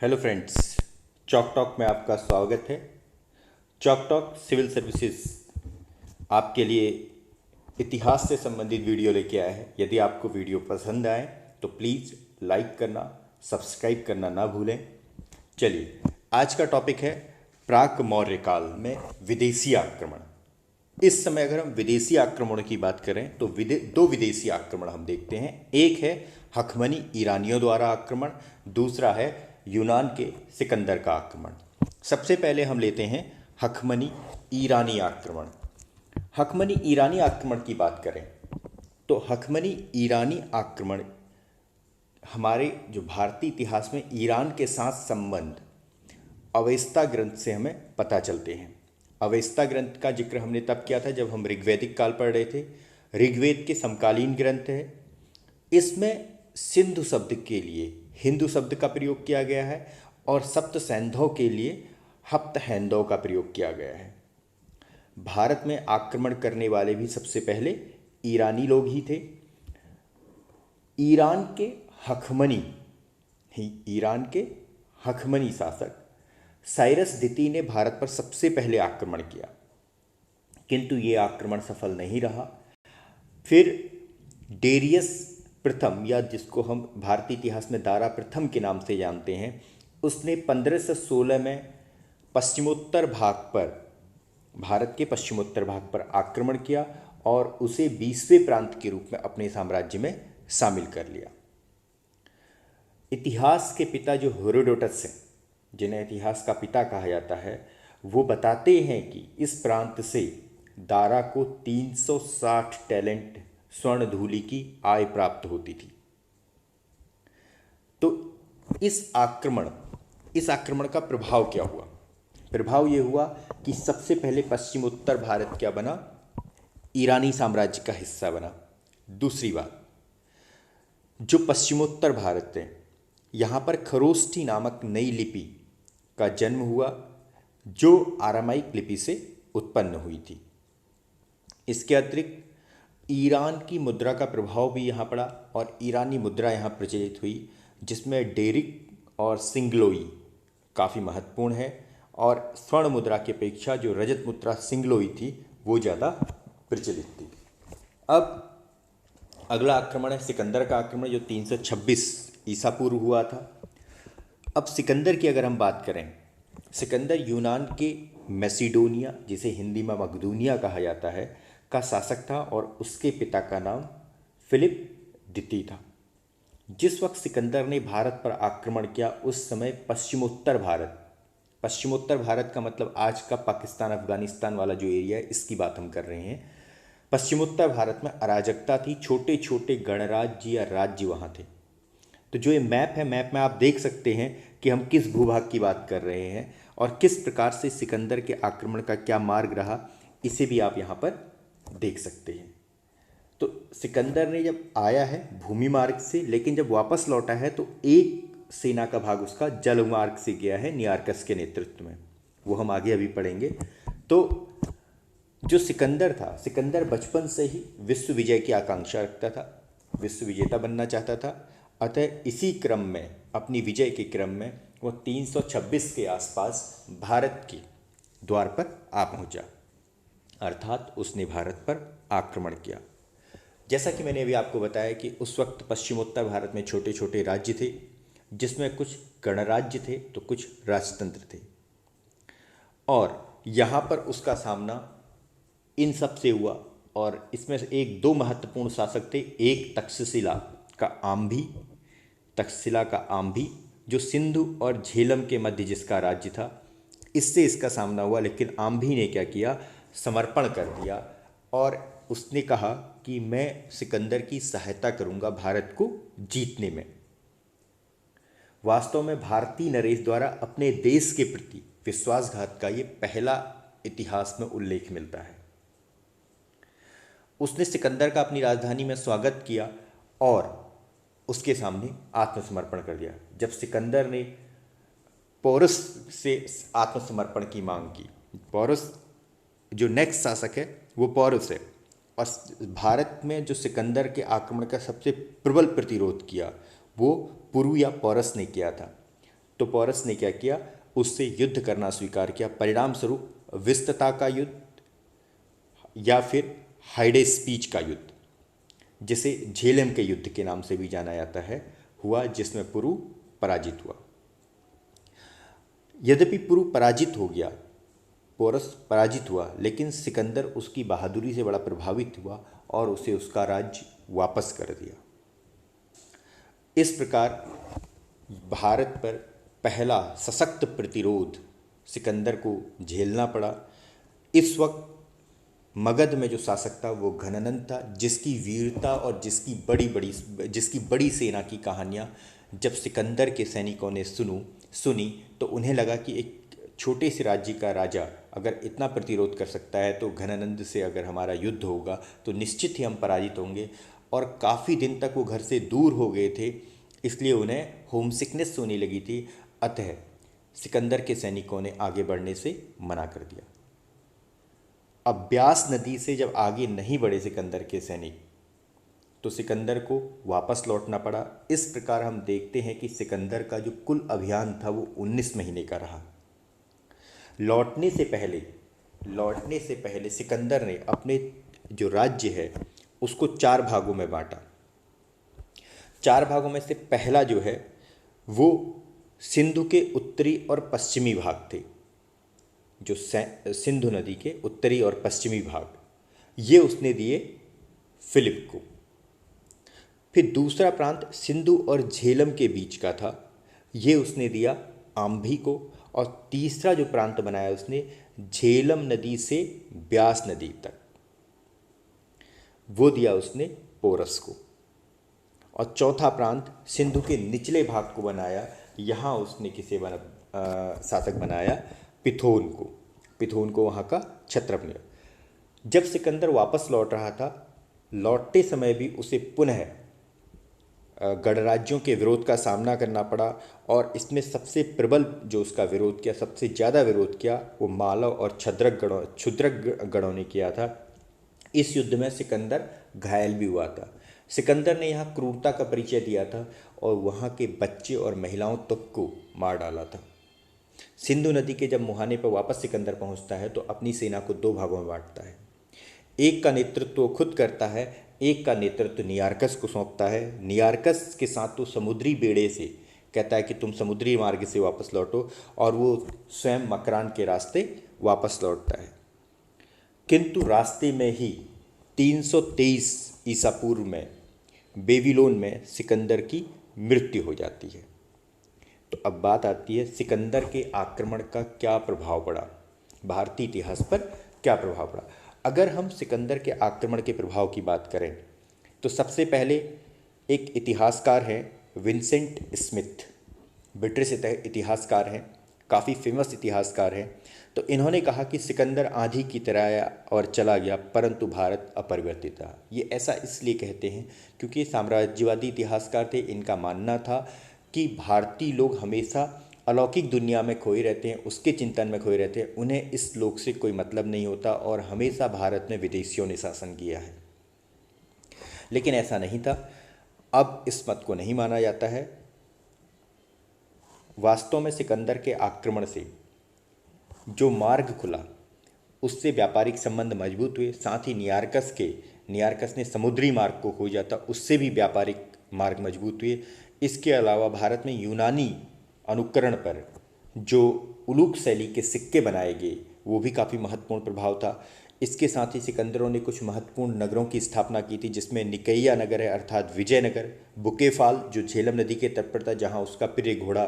Hello friends, chalk talk में आपका स्वागत है। चॉक टॉक सिविल सर्विसेज आपके लिए इतिहास से संबंधित वीडियो लेके आया है। यदि आपको वीडियो पसंद आए तो प्लीज़ लाइक करना, सब्सक्राइब करना ना भूलें। चलिए, आज का टॉपिक है प्राक मौर्य काल में विदेशी आक्रमण। इस समय अगर हम विदेशी आक्रमण की बात करें तो दो विदेशी आक्रमण हम देखते हैं। एक है हखमनी ईरानियों द्वारा आक्रमण, दूसरा है यूनान के सिकंदर का आक्रमण। सबसे पहले हम लेते हैं हखमनी ईरानी आक्रमण। हखमनी ईरानी आक्रमण की बात करें तो हखमनी ईरानी आक्रमण हमारे जो भारतीय इतिहास में ईरान के साथ संबंध अवेस्ता ग्रंथ से हमें पता चलते हैं। अवेस्ता ग्रंथ का जिक्र हमने तब किया था जब हम ऋग्वैदिक काल पढ़ रहे थे। ऋग्वेद के समकालीन ग्रंथ है। इसमें सिंधु शब्द के लिए हिंदू शब्द का प्रयोग किया गया है और सप्त सैंधव के लिए हप्त हैंदव का प्रयोग किया गया है। भारत में आक्रमण करने वाले भी सबसे पहले ईरानी लोग ही थे। ईरान के हखमनी शासक साइरस द्वितीय ने भारत पर सबसे पहले आक्रमण किया, किंतु ये आक्रमण सफल नहीं रहा। फिर डेरियस प्रथम, या जिसको हम भारतीय इतिहास में दारा प्रथम के नाम से जानते हैं, उसने 1516 में पश्चिमोत्तर भाग पर, भारत के पश्चिमोत्तर भाग पर आक्रमण किया और उसे 20वें प्रांत के रूप में अपने साम्राज्य में शामिल कर लिया। इतिहास के पिता जो हेरोडोटस हैं, जिन्हें इतिहास का पिता कहा जाता है, वो बताते हैं कि इस प्रांत से दारा को 360 टैलेंट स्वर्ण धूलि की आय प्राप्त होती थी। तो इस आक्रमण का प्रभाव क्या हुआ? प्रभाव ये हुआ कि सबसे पहले पश्चिमोत्तर भारत क्या बना? ईरानी साम्राज्य का हिस्सा बना। दूसरी बात, जो पश्चिमोत्तर भारत है, यहाँ पर खरोष्ठी नामक नई लिपि का जन्म हुआ जो आरामाइक लिपि से उत्पन्न हुई थी। इसके अतिरिक्त ईरान की मुद्रा का प्रभाव भी यहाँ पड़ा और ईरानी मुद्रा यहाँ प्रचलित हुई, जिसमें डेरिक और सिंगलोई काफ़ी महत्वपूर्ण है और स्वर्ण मुद्रा की अपेक्षा जो रजत मुद्रा सिंगलोई थी वो ज़्यादा प्रचलित थी। अब अगला आक्रमण है सिकंदर का आक्रमण, जो 326 ईसा पूर्व हुआ था। अब सिकंदर की अगर हम बात करें, सिकंदर यूनान के मैसिडोनिया, जिसे हिंदी में मकदूनिया कहा जाता है, का शासक था और उसके पिता का नाम फिलिप द्वितीय था। जिस वक्त सिकंदर ने भारत पर आक्रमण किया उस समय पश्चिमोत्तर भारत का मतलब आज का पाकिस्तान अफगानिस्तान वाला जो एरिया है, इसकी बात हम कर रहे हैं। पश्चिमोत्तर भारत में अराजकता थी, छोटे छोटे गणराज्य या राज्य वहाँ थे। तो जो ये मैप है, मैप में आप देख सकते हैं कि हम किस भूभाग की बात कर रहे हैं और किस प्रकार से सिकंदर के आक्रमण का क्या मार्ग रहा, इसे भी आप यहाँ पर देख सकते हैं। तो सिकंदर ने जब आया है भूमि मार्ग से, लेकिन जब वापस लौटा है तो एक सेना का भाग उसका जल मार्ग से गया है नियारकस के नेतृत्व में। वो हम आगे अभी पढ़ेंगे। तो जो सिकंदर था, सिकंदर बचपन से ही विश्व विजय की आकांक्षा रखता था, विश्व विजेता बनना चाहता था। अतः इसी क्रम में, अपनी विजय के क्रम में, वो 326 के आसपास भारत के द्वार पर आ पहुंचा, अर्थात उसने भारत पर आक्रमण किया। जैसा कि मैंने अभी आपको बताया कि उस वक्त पश्चिमोत्तर भारत में छोटे छोटे राज्य थे, जिसमें कुछ गणराज्य थे तो कुछ राजतंत्र थे, और यहाँ पर उसका सामना इन सब से हुआ। और इसमें से एक दो महत्वपूर्ण शासक थे। एक तक्षशिला का आम्भी, जो सिंधु और झेलम के मध्य जिसका राज्य था, इससे इसका सामना हुआ। लेकिन आम्भी ने क्या किया? समर्पण कर दिया और उसने कहा कि मैं सिकंदर की सहायता करूंगा भारत को जीतने में। वास्तव में भारतीय नरेश द्वारा अपने देश के प्रति विश्वासघात का ये पहला इतिहास में उल्लेख मिलता है। उसने सिकंदर का अपनी राजधानी में स्वागत किया और उसके सामने आत्मसमर्पण कर दिया। जब सिकंदर ने पोरस से आत्मसमर्पण की मांग की, पोरस जो नेक्स्ट शासक है वो पोरस है, और भारत में जो सिकंदर के आक्रमण का सबसे प्रबल प्रतिरोध किया वो पुरु या पोरस ने किया था। तो पोरस ने क्या किया, उससे युद्ध करना स्वीकार किया। परिणाम स्वरूप विस्तता का युद्ध या फिर हाइडे स्पीच का युद्ध, जिसे झेलम के युद्ध के नाम से भी जाना जाता है, हुआ, जिसमें पुरु पराजित हुआ। यद्यपि पुरु पराजित हो गया, पोरस पराजित हुआ, लेकिन सिकंदर उसकी बहादुरी से बड़ा प्रभावित हुआ और उसे उसका राज्य वापस कर दिया। इस प्रकार भारत पर पहला सशक्त प्रतिरोध सिकंदर को झेलना पड़ा। इस वक्त मगध में जो शासक था वो घनानंद था, जिसकी वीरता और जिसकी बड़ी सेना की कहानियाँ जब सिकंदर के सैनिकों ने सुनी तो उन्हें लगा कि एक छोटे से राज्य का राजा अगर इतना प्रतिरोध कर सकता है तो घनानंद से अगर हमारा युद्ध होगा तो निश्चित ही हम पराजित होंगे। और काफ़ी दिन तक वो घर से दूर हो गए थे, इसलिए उन्हें होम सिकनेस होने लगी थी। अतः सिकंदर के सैनिकों ने आगे बढ़ने से मना कर दिया। अब ब्यास नदी से जब आगे नहीं बढ़े सिकंदर के सैनिक, तो सिकंदर को वापस लौटना पड़ा। इस प्रकार हम देखते हैं कि सिकंदर का जो कुल अभियान था वो 19 महीने का रहा। लौटने से पहले सिकंदर ने अपने जो राज्य है उसको 4 भागों में बांटा। 4 भागों में से पहला जो है वो सिंधु के उत्तरी और पश्चिमी भाग थे, जो सिंधु नदी के उत्तरी और पश्चिमी भाग, ये उसने दिए फिलिप को। फिर दूसरा प्रांत सिंधु और झेलम के बीच का था, ये उसने दिया आम्भी को। और तीसरा जो प्रांत बनाया उसने झेलम नदी से ब्यास नदी तक, वो दिया उसने पोरस को। और चौथा प्रांत सिंधु के निचले भाग को बनाया, यहाँ उसने शासक बनाया पिथोन को वहाँ का क्षत्रप ने। जब सिकंदर वापस लौट रहा था, लौटते समय भी उसे पुनः गणराज्यों के विरोध का सामना करना पड़ा। और इसमें सबसे प्रबल जो उसका विरोध किया, सबसे ज़्यादा विरोध किया, वो मालव और क्षुद्रक गणों ने किया था। इस युद्ध में सिकंदर घायल भी हुआ था। सिकंदर ने यहाँ क्रूरता का परिचय दिया था और वहाँ के बच्चे और महिलाओं तक को मार डाला था। सिंधु नदी के जब मुहाने पर वापस सिकंदर पहुँचता है तो अपनी सेना को 2 भागों में बांटता है। एक का नेतृत्व खुद करता है, एक का नेतृत्व नियारकस को सौंपता है। नियारकस के साथ तो समुद्री बेड़े से कहता है कि तुम समुद्री मार्ग से वापस लौटो, और वो स्वयं मकरान के रास्ते वापस लौटता है। किंतु रास्ते में ही 323 ईसा पूर्व में बेबीलोन में सिकंदर की मृत्यु हो जाती है। तो अब बात आती है सिकंदर के आक्रमण का क्या प्रभाव पड़ा, भारतीय इतिहास पर क्या प्रभाव पड़ा। अगर हम सिकंदर के आक्रमण के प्रभाव की बात करें तो सबसे पहले एक इतिहासकार हैं विंसेंट स्मिथ, ब्रिटिश इतिहासकार हैं, काफ़ी फेमस इतिहासकार हैं। तो इन्होंने कहा कि सिकंदर आंधी की तरह आया और चला गया, परंतु भारत अपरिवर्तित रहा। ये ऐसा इसलिए कहते हैं क्योंकि साम्राज्यवादी इतिहासकार थे। इनका मानना था कि भारतीय लोग हमेशा अलौकिक दुनिया में खोए रहते हैं, उसके चिंतन में खोए रहते हैं, उन्हें इस लोक से कोई मतलब नहीं होता, और हमेशा भारत में विदेशियों ने शासन किया है। लेकिन ऐसा नहीं था। अब इस मत को नहीं माना जाता है। वास्तव में सिकंदर के आक्रमण से जो मार्ग खुला उससे व्यापारिक संबंध मजबूत हुए। साथ ही नियारकस ने समुद्री मार्ग को खोजा था, उससे भी व्यापारिक मार्ग मजबूत हुए। इसके अलावा भारत में यूनानी अनुकरण पर जो उलूक शैली के सिक्के बनाए गए वो भी काफ़ी महत्वपूर्ण प्रभाव था। इसके साथ ही सिकंदरों ने कुछ महत्वपूर्ण नगरों की स्थापना की थी, जिसमें निकैया नगर है अर्थात विजयनगर, बुकेफाल जो झेलम नदी के तट पर था जहाँ उसका प्रिय घोड़ा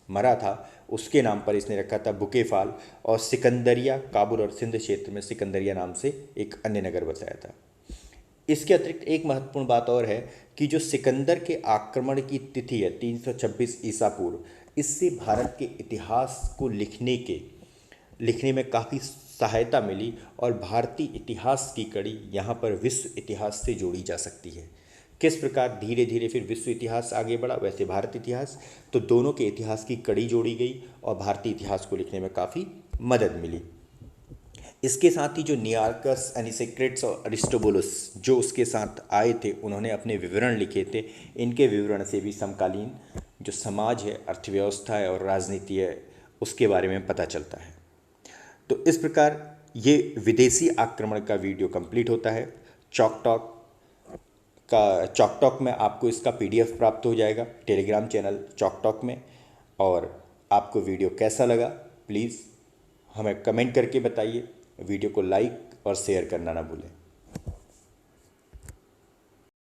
मरा था उसके नाम पर इसने रखा था बुकेफाल, और सिकंदरिया काबुल और सिंध क्षेत्र में सिकंदरिया नाम से एक अन्य नगर बसाया था। इसके अतिरिक्त एक महत्वपूर्ण बात और है कि जो सिकंदर के आक्रमण की तिथि है 326 ईसा पूर्व, इससे भारत के इतिहास को लिखने में काफ़ी सहायता मिली, और भारतीय इतिहास की कड़ी यहाँ पर विश्व इतिहास से जोड़ी जा सकती है। किस प्रकार धीरे धीरे फिर विश्व इतिहास आगे बढ़ा, वैसे भारत इतिहास, तो दोनों के इतिहास की कड़ी जोड़ी गई और भारतीय इतिहास को लिखने में काफ़ी मदद मिली। इसके साथ ही जो नियारकस, एनिसेक्रेट्स और अरिस्टोबुलस जो उसके साथ आए थे, उन्होंने अपने विवरण लिखे थे। इनके विवरण से भी समकालीन जो समाज है, अर्थव्यवस्था है और राजनीति है, उसके बारे में पता चलता है। तो इस प्रकार ये विदेशी आक्रमण का वीडियो कंप्लीट होता है। चॉक टॉक में आपको इसका PDF प्राप्त हो जाएगा, टेलीग्राम चैनल चॉक टॉक में। और आपको वीडियो कैसा लगा प्लीज़ हमें कमेंट करके बताइए। वीडियो को लाइक और शेयर करना ना भूलें।